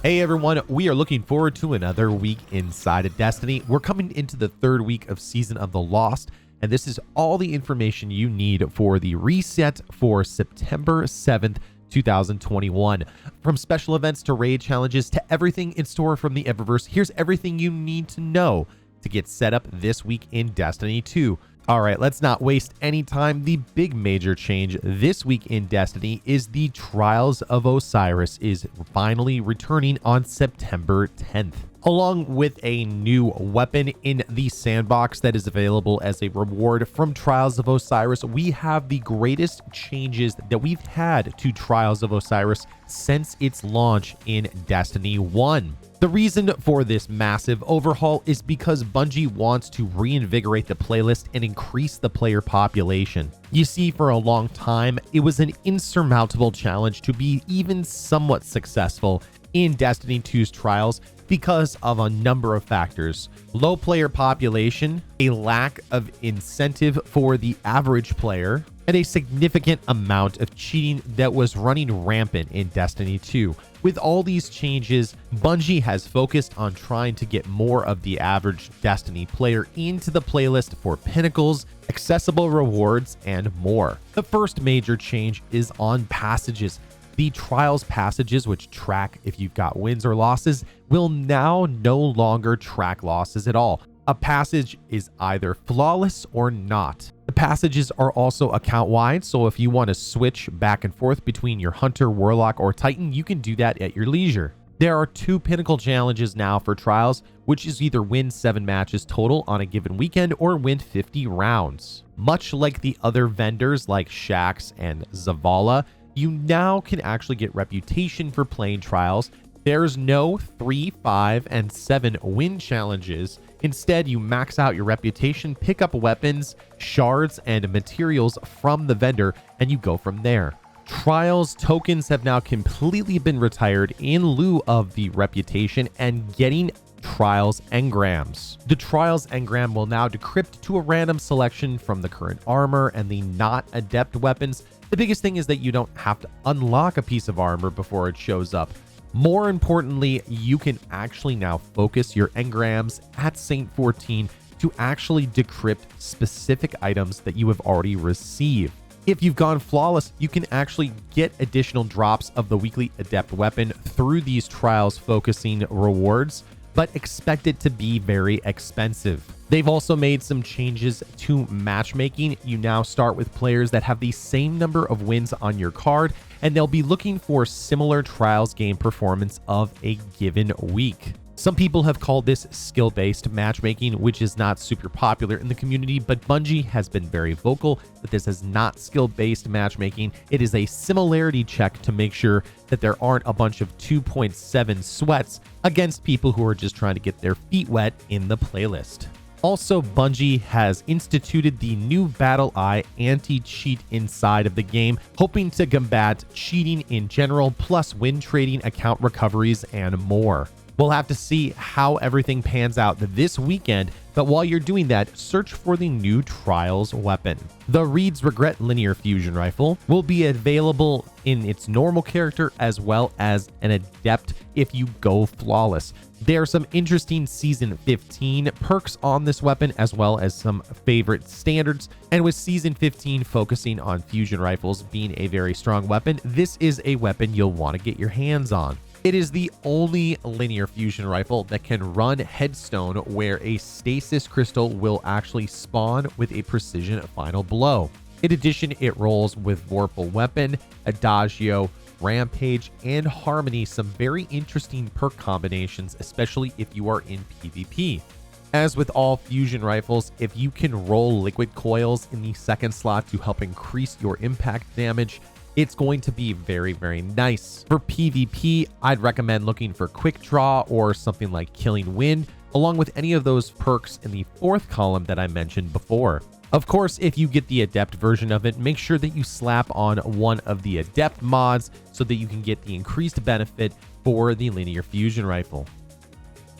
Hey everyone, we are looking forward to another week inside of Destiny. We're coming into the third week of Season of the Lost, and this is all the information you need for the reset for September 7th, 2021. From special events to raid challenges to everything in store from the Eververse, here's everything you need to know to get set up this week in Destiny 2. All right, let's not waste any time. The big major change this week in Destiny is the Trials of Osiris is finally returning on September 10th, along with a new weapon in the sandbox that is available as a reward from Trials of Osiris. We have the greatest changes that we've had to Trials of Osiris since its launch in Destiny 1. The reason for this massive overhaul is because Bungie wants to reinvigorate the playlist and increase the player population. You see, for a long time, it was an insurmountable challenge to be even somewhat successful in Destiny 2's Trials because of a number of factors. Low player population, a lack of incentive for the average player, and a significant amount of cheating that was running rampant in Destiny 2. With all these changes, Bungie has focused on trying to get more of the average Destiny player into the playlist for pinnacles, accessible rewards, and more. The first major change is on passages. The Trials passages, which track if you've got wins or losses, will now no longer track losses at all. A passage is either flawless or not. The passages are also account-wide, so if you want to switch back and forth between your Hunter, Warlock, or Titan, you can do that at your leisure. There are 2 pinnacle challenges now for Trials, which is either win 7 matches total on a given weekend or win 50 rounds. Much like the other vendors like Shaxx and Zavala, you now can actually get reputation for playing Trials. There's no 3, 5, and 7 win challenges. Instead, you max out your reputation, pick up weapons, shards, and materials from the vendor, and you go from there. Trials tokens have now completely been retired in lieu of the reputation and getting Trials engrams. The Trials engram will now decrypt to a random selection from the current armor and the not adept weapons. The biggest thing is that you don't have to unlock a piece of armor before it shows up. More importantly, you can actually now focus your engrams at Saint 14 to actually decrypt specific items that you have already received. If you've gone flawless, you can actually get additional drops of the weekly adept weapon through these Trials focusing rewards, but expect it to be very expensive. They've also made some changes to matchmaking. You now start with players that have the same number of wins on your card, and they'll be looking for similar Trials game performance of a given week. Some people have called this skill-based matchmaking, which is not super popular in the community, but Bungie has been very vocal that this is not skill-based matchmaking. It is a similarity check to make sure that there aren't a bunch of 2.7 sweats against people who are just trying to get their feet wet in the playlist. Also, Bungie has instituted the new Battle Eye anti-cheat inside of the game, hoping to combat cheating in general, plus win trading, account recoveries, and more. We'll have to see how everything pans out this weekend, but while you're doing that, search for the new Trials weapon. The Reed's Regret Linear Fusion Rifle will be available in its normal character as well as an adept if you go flawless. There are some interesting Season 15 perks on this weapon as well as some favorite standards, and with Season 15 focusing on fusion rifles being a very strong weapon, this is a weapon you'll want to get your hands on. It is the only linear fusion rifle that can run Headstone, where a stasis crystal will actually spawn with a precision final blow. In addition, it rolls with Vorpal Weapon, Adagio, Rampage, and Harmony, some very interesting perk combinations, especially if you are in PvP. As with all fusion rifles, if you can roll liquid coils in the second slot to help increase your impact damage, it's going to be very, very nice. For PvP, I'd recommend looking for Quick Draw or something like Killing Wind, along with any of those perks in the 4th column that I mentioned before. Of course, if you get the Adept version of it, make sure that you slap on one of the Adept mods so that you can get the increased benefit for the linear fusion rifle.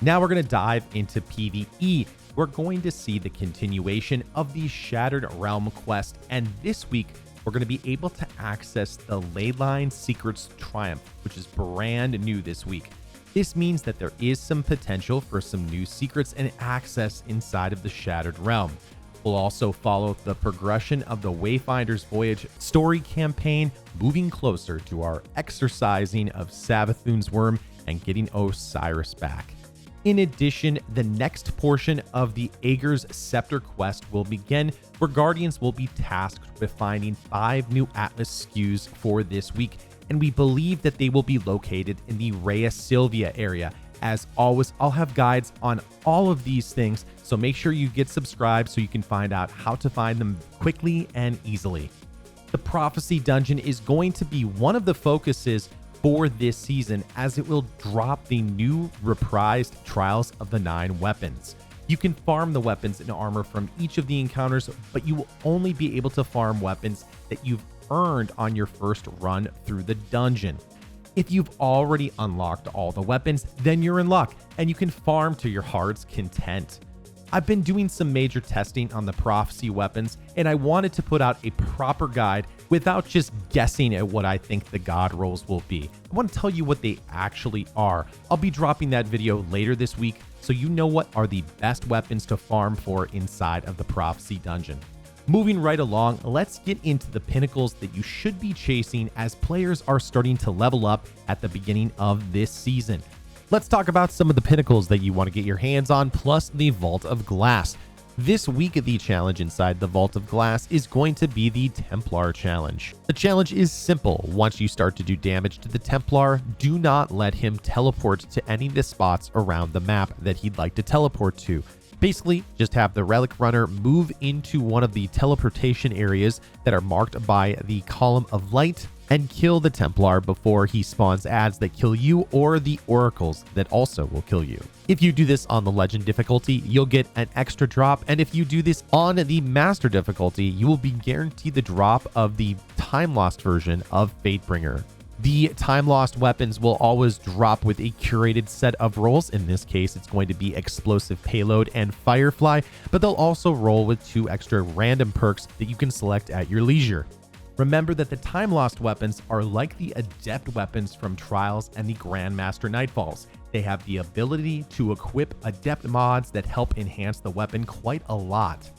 Now we're going to dive into PvE. We're going to see the continuation of the Shattered Realm quest, and this week we're going to be able to access the Leyline Secrets Triumph, which is brand new this week. This means that there is some potential for some new secrets and access inside of the Shattered Realm. We'll also follow the progression of the Wayfinder's Voyage story campaign, moving closer to our exorcising of Savathun's worm and getting Osiris back. In addition, the next portion of the Aegir's Scepter quest will begin, where Guardians will be tasked with finding 5 new Atlas SKUs for this week, and we believe that they will be located in the Rhea Silvia area. As always, I'll have guides on all of these things, so make sure you get subscribed so you can find out how to find them quickly and easily. The Prophecy Dungeon is going to be one of the focuses for this season, as it will drop the new reprised Trials of the 9 weapons. You can farm the weapons and armor from each of the encounters, but you will only be able to farm weapons that you've earned on your first run through the dungeon. If you've already unlocked all the weapons, then you're in luck and you can farm to your heart's content. I've been doing some major testing on the prophecy weapons, and I wanted to put out a proper guide without just guessing at what I think the god rolls will be. I want to tell you what they actually are. I'll be dropping that video later this week, so you know what are the best weapons to farm for inside of the prophecy dungeon. Moving right along, let's get into the pinnacles that you should be chasing as players are starting to level up at the beginning of this season. Let's talk about some of the pinnacles that you want to get your hands on, plus the Vault of Glass. This week, the challenge inside the Vault of Glass is going to be the Templar Challenge. The challenge is simple. Once you start to do damage to the Templar, do not let him teleport to any of the spots around the map that he'd like to teleport to. Basically, just have the Relic Runner move into one of the teleportation areas that are marked by the Column of Light and kill the Templar before he spawns adds that kill you or the oracles that also will kill you. If you do this on the Legend difficulty, you'll get an extra drop, and if you do this on the Master difficulty, you will be guaranteed the drop of the Timelost version of Fatebringer. The Timelost weapons will always drop with a curated set of rolls. In this case, it's going to be Explosive Payload and Firefly, but they'll also roll with 2 extra random perks that you can select at your leisure. Remember that the Timelost weapons are like the Adept weapons from Trials and the Grandmaster Nightfalls. They have the ability to equip Adept mods that help enhance the weapon quite a lot.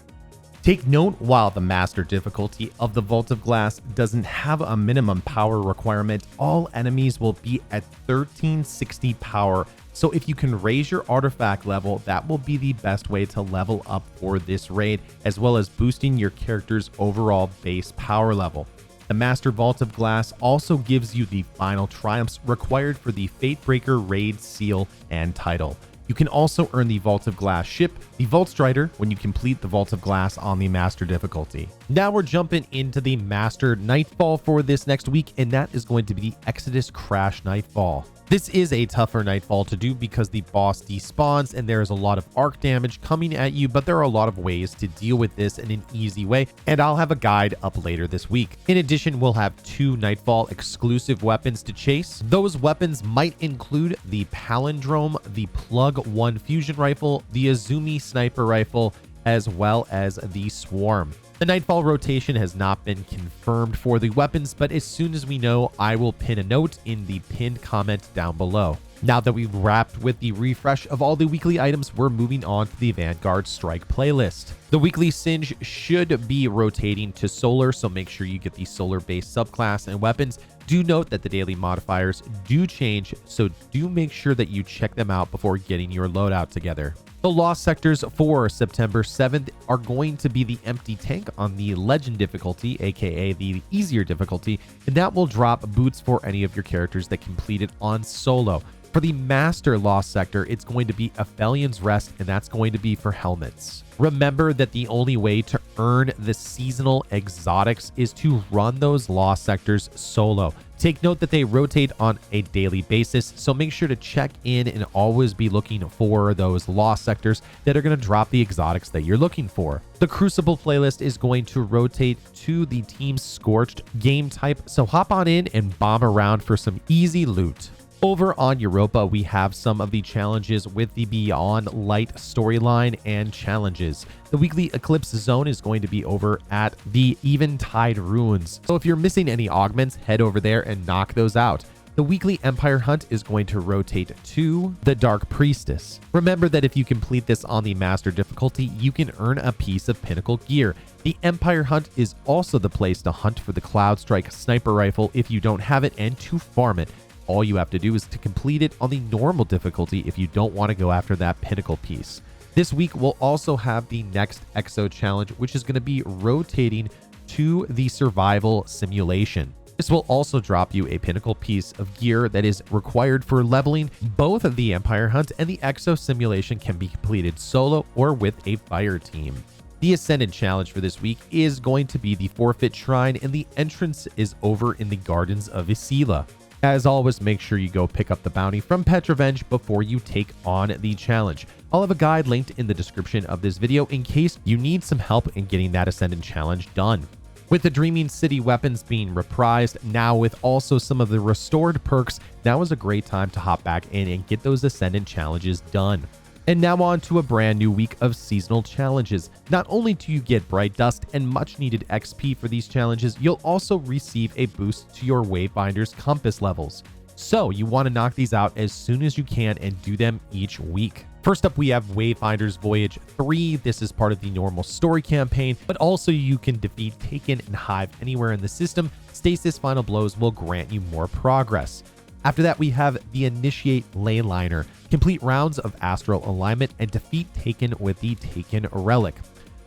Take note, while the Master difficulty of the Vault of Glass doesn't have a minimum power requirement, all enemies will be at 1360 power. So if you can raise your artifact level, that will be the best way to level up for this raid, as well as boosting your character's overall base power level. The Master Vault of Glass also gives you the final triumphs required for the Fatebreaker raid seal and title. You can also earn the Vault of Glass ship, the Vault Strider, when you complete the Vault of Glass on the Master difficulty. Now we're jumping into the Master Nightfall for this next week, and that is going to be the Exodus Crash Nightfall. This is a tougher Nightfall to do because the boss despawns and there is a lot of arc damage coming at you, but there are a lot of ways to deal with this in an easy way, and I'll have a guide up later this week. In addition, we'll have 2 Nightfall exclusive weapons to chase. Those weapons might include the Palindrome, the Plug 1 Fusion Rifle, the Azumi Sniper Rifle, as well as the Swarm. The Nightfall rotation has not been confirmed for the weapons, but as soon as we know, I will pin a note in the pinned comment down below. Now that we've wrapped with the refresh of all the weekly items, we're moving on to the Vanguard Strike playlist. The weekly Singe should be rotating to Solar, so make sure you get the Solar-based subclass and weapons. Do note that the daily modifiers do change, so do make sure that you check them out before getting your loadout together. The Lost Sectors for September 7th are going to be the Empty Tank on the Legend difficulty, aka the easier difficulty, and that will drop boots for any of your characters that complete it on solo. For the Master Lost Sector, it's going to be Aphelios Rest, and that's going to be for helmets. Remember that the only way to earn the seasonal exotics is to run those Lost Sectors solo. Take note that they rotate on a daily basis, so make sure to check in and always be looking for those Lost Sectors that are going to drop the exotics that you're looking for. The Crucible playlist is going to rotate to the Team Scorched game type, so hop on in and bomb around for some easy loot. Over on Europa, we have some of the challenges with the Beyond Light storyline and challenges. The weekly Eclipse Zone is going to be over at the Eventide Ruins. So if you're missing any augments, head over there and knock those out. The weekly Empire Hunt is going to rotate to the Dark Priestess. Remember that if you complete this on the Master difficulty, you can earn a piece of Pinnacle gear. The Empire Hunt is also the place to hunt for the Cloud Strike sniper rifle if you don't have it, and to farm it. All you have to do is to complete it on the normal difficulty if you don't want to go after that Pinnacle piece. This week, we'll also have the next Exo challenge, which is going to be rotating to the Survival Simulation. This will also drop you a Pinnacle piece of gear that is required for leveling. Both of the Empire Hunt and the Exo Simulation can be completed solo or with a fire team. The Ascendant challenge for this week is going to be the Forfeit Shrine, and the entrance is over in the Gardens of Isila. As always, make sure you go pick up the bounty from Petrovenge before you take on the challenge. I'll have a guide linked in the description of this video in case you need some help in getting that Ascendant challenge done. With the Dreaming City weapons being reprised, now with also some of the restored perks, now is a great time to hop back in and get those Ascendant challenges done. And now on to a brand new week of seasonal challenges. Not only do you get Bright Dust and much needed XP for these challenges, you'll also receive a boost to your Wayfinder's compass levels. So you want to knock these out as soon as you can and do them each week. First up, we have Wayfinder's Voyage 3. This is part of the normal story campaign, but also you can defeat Taken and Hive anywhere in the system. Stasis Final Blows will grant you more progress. After that, we have the Initiate Leyliner. Complete rounds of Astral Alignment and defeat Taken with the Taken Relic.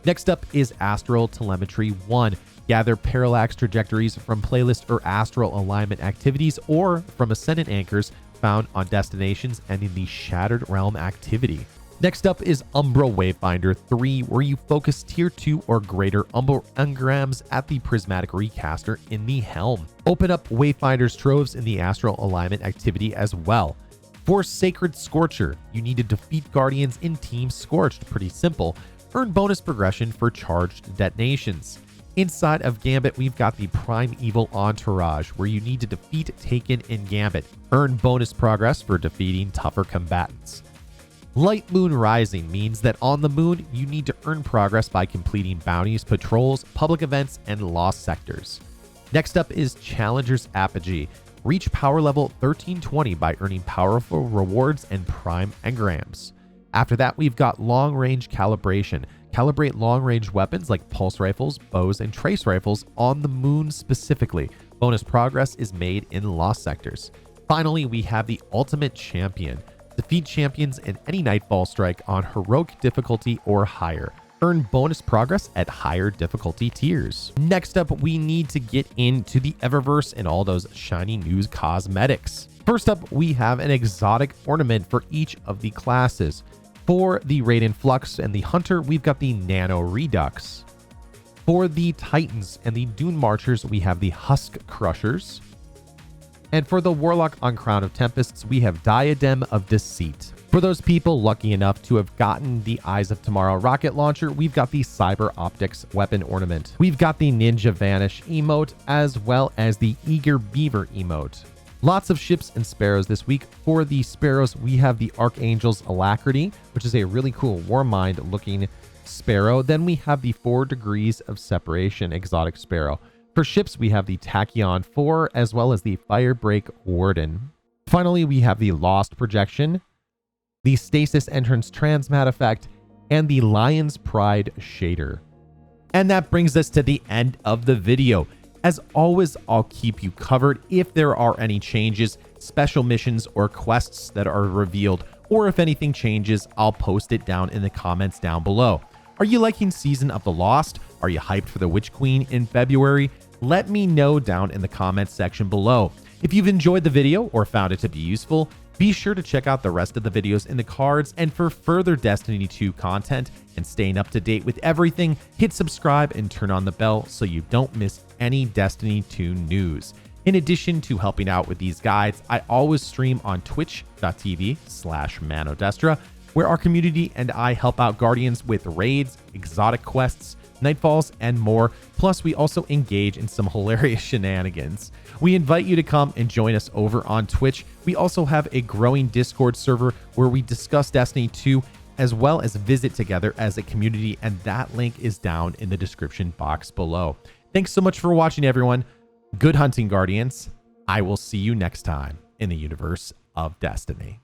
Next up is Astral Telemetry 1. Gather parallax trajectories from playlist or astral alignment activities or from Ascendant anchors found on destinations and in the Shattered Realm activity. Next up is Umbra Wayfinder 3, where you focus tier 2 or greater Umbra engrams at the Prismatic Recaster in the Helm. Open up Wayfinder's troves in the Astral Alignment activity as well. For Sacred Scorcher, you need to defeat Guardians in Team Scorched. Pretty simple. Earn bonus progression for charged detonations. Inside of Gambit, we've got the Primeval Entourage, where you need to defeat Taken in Gambit. Earn bonus progress for defeating tougher combatants. Light Moon Rising means that on the moon, you need to earn progress by completing bounties, patrols, public events, and lost sectors. Next up is Challenger's Apogee. Reach power level 1320 by earning powerful rewards and prime engrams. After that, we've got Long Range Calibration. Calibrate long-range weapons like pulse rifles, bows, and trace rifles on the moon specifically. Bonus progress is made in lost sectors. Finally, we have the Ultimate Champion. Defeat champions in any Nightfall strike on heroic difficulty or higher. Earn bonus progress at higher difficulty tiers. Next up, we need to get into the Eververse and all those shiny new cosmetics. First up, we have an exotic ornament for each of the classes. For the Raiden Flux and the Hunter, we've got the Nano Redux. For the Titans and the Dune Marchers, we have the Husk Crushers. And for the Warlock on Crown of Tempests, we have Diadem of Deceit. For those people lucky enough to have gotten the Eyes of Tomorrow rocket launcher, we've got the Cyber Optics weapon ornament. We've got the Ninja Vanish emote, as well as the Eager Beaver emote. Lots of ships and sparrows this week. For the sparrows, we have the Archangel's Alacrity, which is a really cool Warmind looking sparrow. Then we have the 4 Degrees of Separation exotic sparrow. For ships, we have the Tachyon 4, as well as the Firebreak Warden. Finally, we have the Lost Projection, the Stasis Entrance Transmat effect, and the Lion's Pride shader. And that brings us to the end of the video. As always, I'll keep you covered if there are any changes, special missions, or quests that are revealed, or if anything changes, I'll post it down in the comments down below. Are you liking Season of the Lost? Are you hyped for the Witch Queen in February? Let me know down in the comments section below. If you've enjoyed the video or found it to be useful, be sure to check out the rest of the videos in the cards, and for further Destiny 2 content and staying up to date with everything, hit subscribe and turn on the bell so you don't miss any Destiny 2 news. In addition to helping out with these guides, I always stream on twitch.tv/Manodestra, where our community and I help out Guardians with raids, exotic quests, Nightfalls, and more. Plus, we also engage in some hilarious shenanigans. We invite you to come and join us over on Twitch. We also have a growing Discord server where we discuss Destiny 2, as well as visit together as a community, and that link is down in the description box below. Thanks so much for watching, everyone. Good hunting, Guardians. I will see you next time. in the universe of Destiny.